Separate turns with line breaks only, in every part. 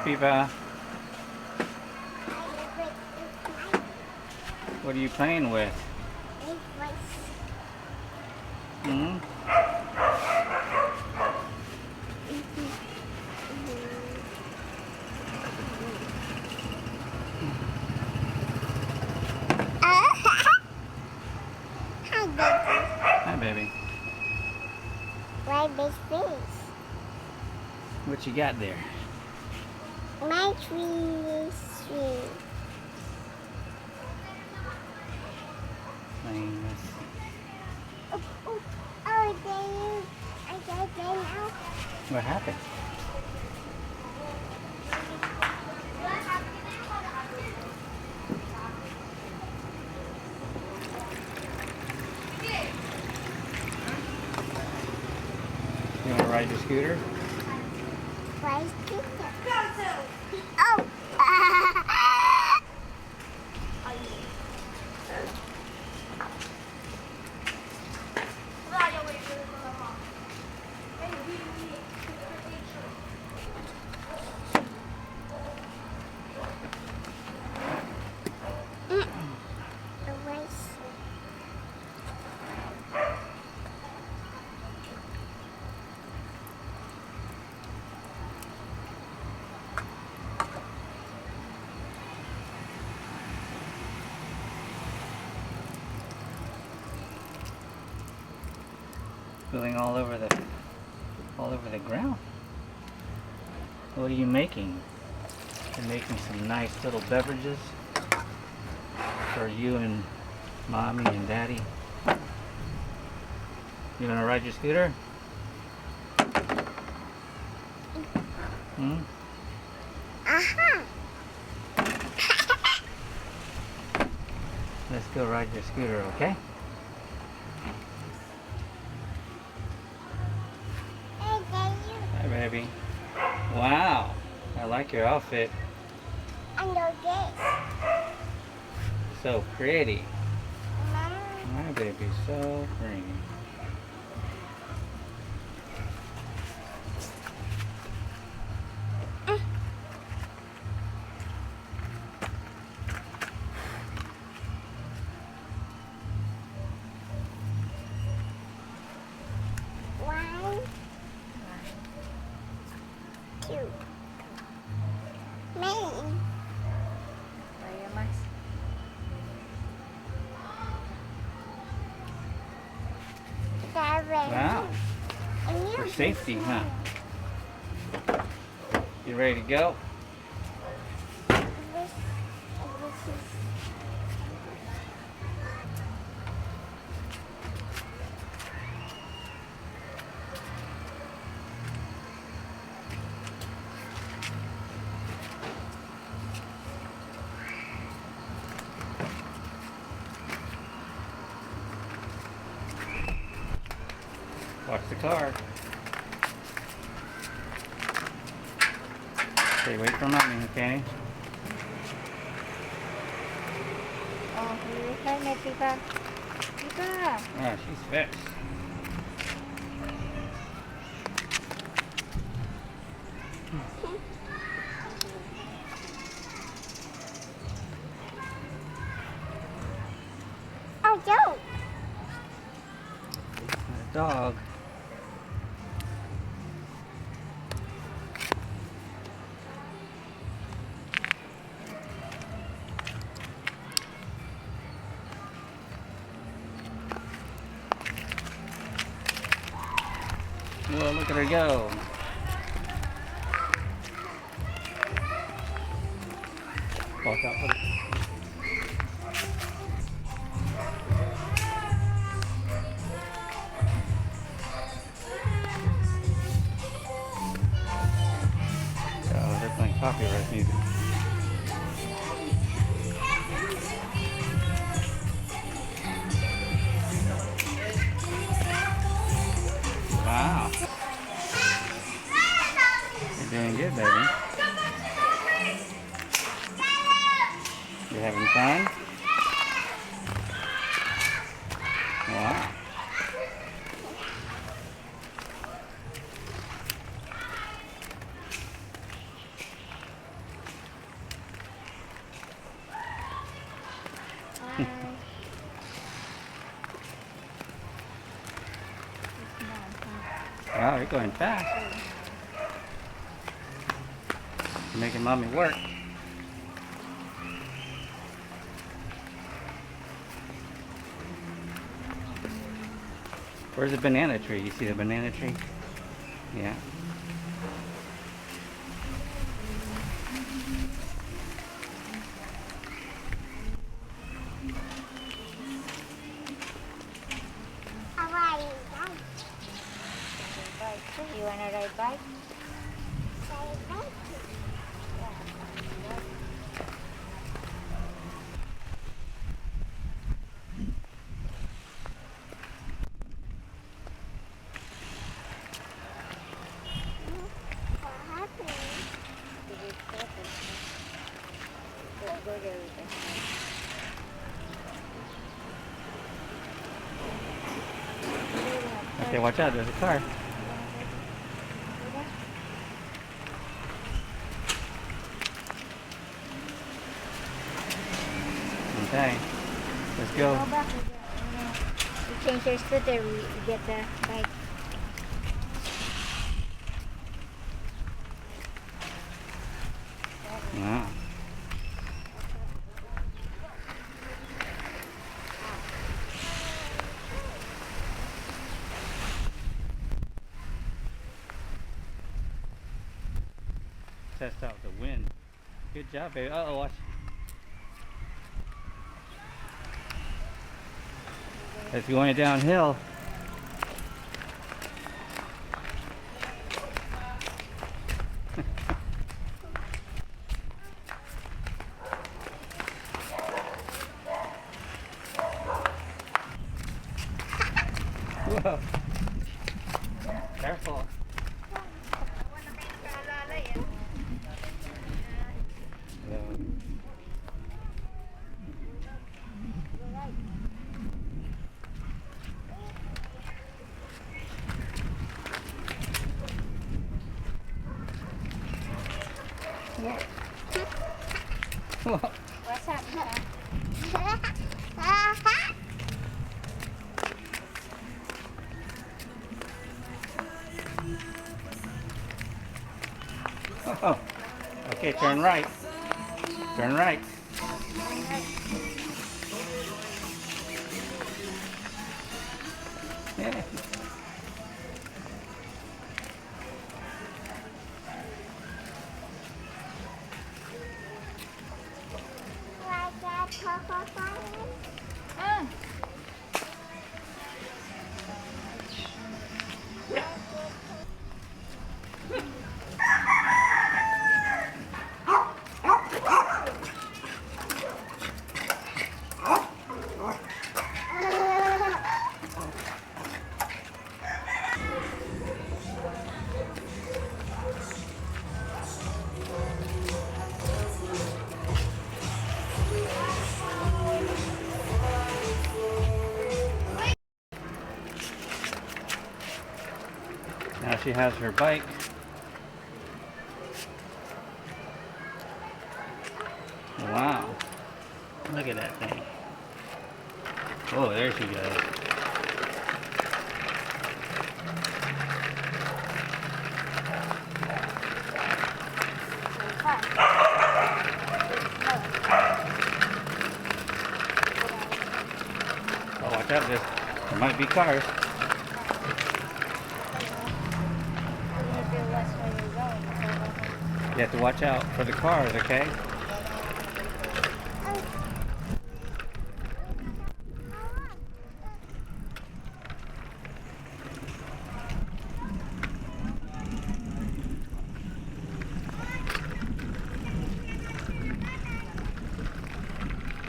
Pipa. What are you playing with? Hmm? Hi, baby.
Why big fish?
What you got there?
My tree is tree.
Playing with...
Oh, they I got them out.
What happened? You want to ride your scooter?
Why is it? Oh!
Spilling all over the ground. What are you making? You're making some nice little beverages for you and mommy and daddy. You want to ride your scooter? Hmm? Let's go ride your scooter, okay? Hi, baby. Wow, I like your outfit.
I know this.
So pretty.
Mama.
My baby, so pretty.
One, two. Me. Seven.
Wow,
And you
for safety, huh? You ready to go?
This is
Watch the car. Okay, wait for mommy, okay?
Oh, you play me, Pipa. Pipa.
Ah, she's fixed.
oh, Joe.
A dog. Whoa, look at her go. Walk out for the... Oh, they're playing copyright music. Wow. You're doing good, baby. You having fun? Wow. you're going fast. You're making mommy work. Where's the banana tree? You see the banana tree? Yeah.
Alright,
Bike. You wanna ride bike?
what happened?
Go there with us.
Okay, watch out, there's a car. Okay, let's go.
Go back. We change your scooter. We get the bike.
Wow. Test out the wind. Good job, baby. Uh-oh, watch. It's going downhill. Whoa. Careful. Whoa.
What's up?
Oh. Okay, turn right. Turn right. Yeah.
Ah.
Now she has her bike. Wow. Look at that thing. Oh, there she goes. Oh, watch out, there might be cars. You have to watch out for the cars, okay?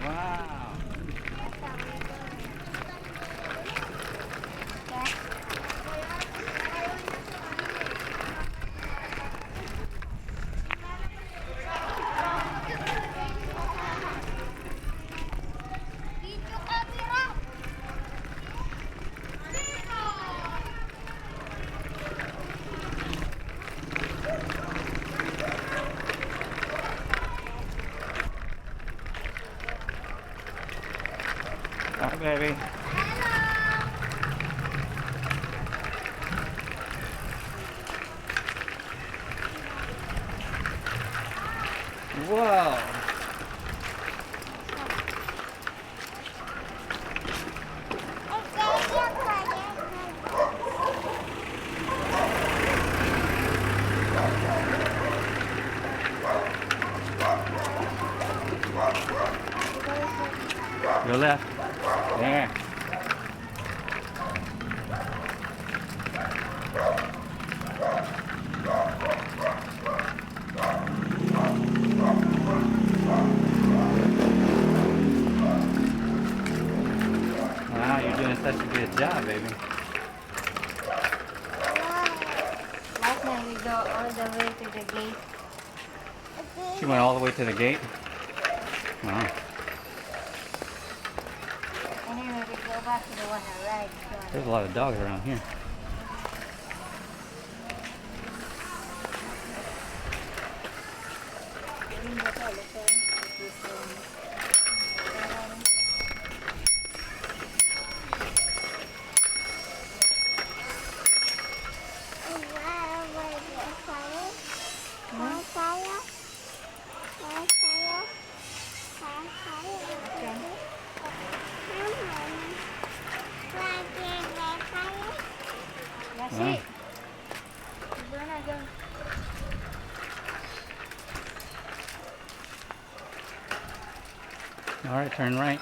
Wow. Hi, baby. Whoa. Go left. There. Wow, you're doing such a good job, baby.
Last night we go all the way to the gate.
She went all the way to the gate. Wow.
And then we go back to the one I ride.
There's a lot of dogs around here.
That's
Wow.
it. We're not going.
All right, turn right.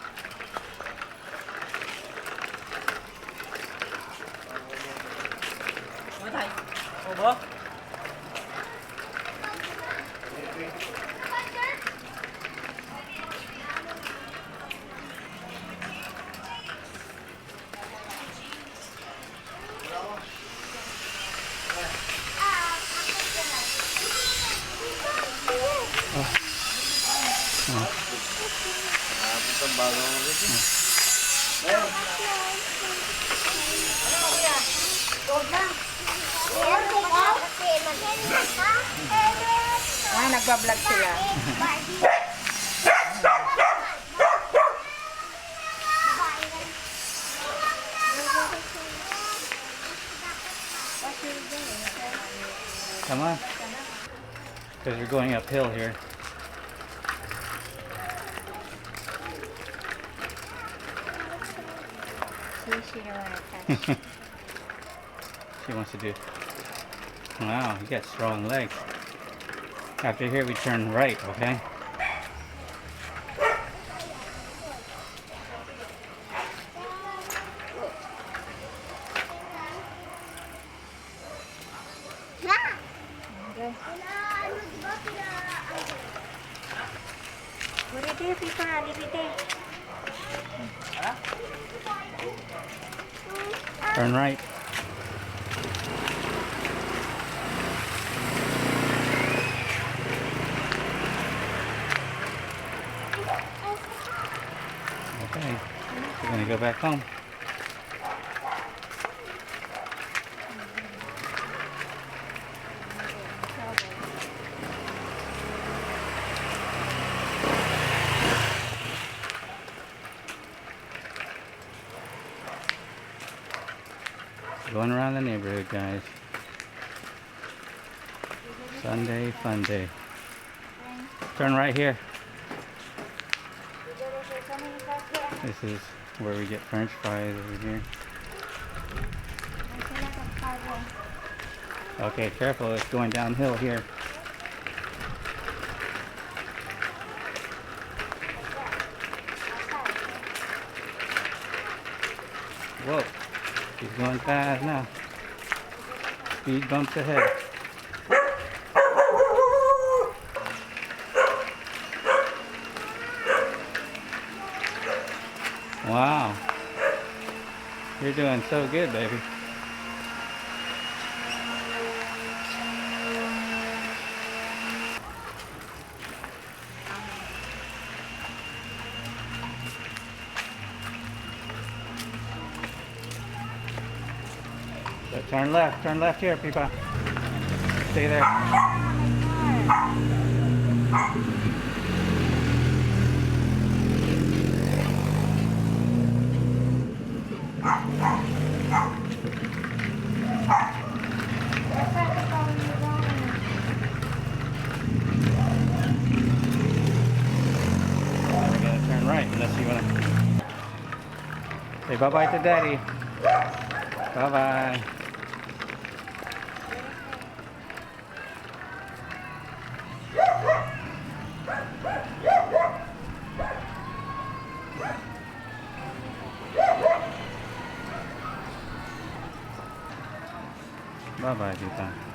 Ah, nagbablog sila.
Come on. Because we're going uphill here.
She don't want to touch.
She wants to do. Wow, you got strong legs. After here, we turn right, okay?
Okay. What did you people
Turn right. Okay, we're gonna go back home. Going around the neighborhood, guys. Sunday fun day. Turn right here. This is where we get French fries over here. Okay, careful, it's going downhill here. Whoa, he's going fast now. Speed bumps ahead. Wow, you're doing so good, baby. So turn left here, people. Stay there. Say bye-bye to Daddy. Bye-bye. Bye-bye, Tita.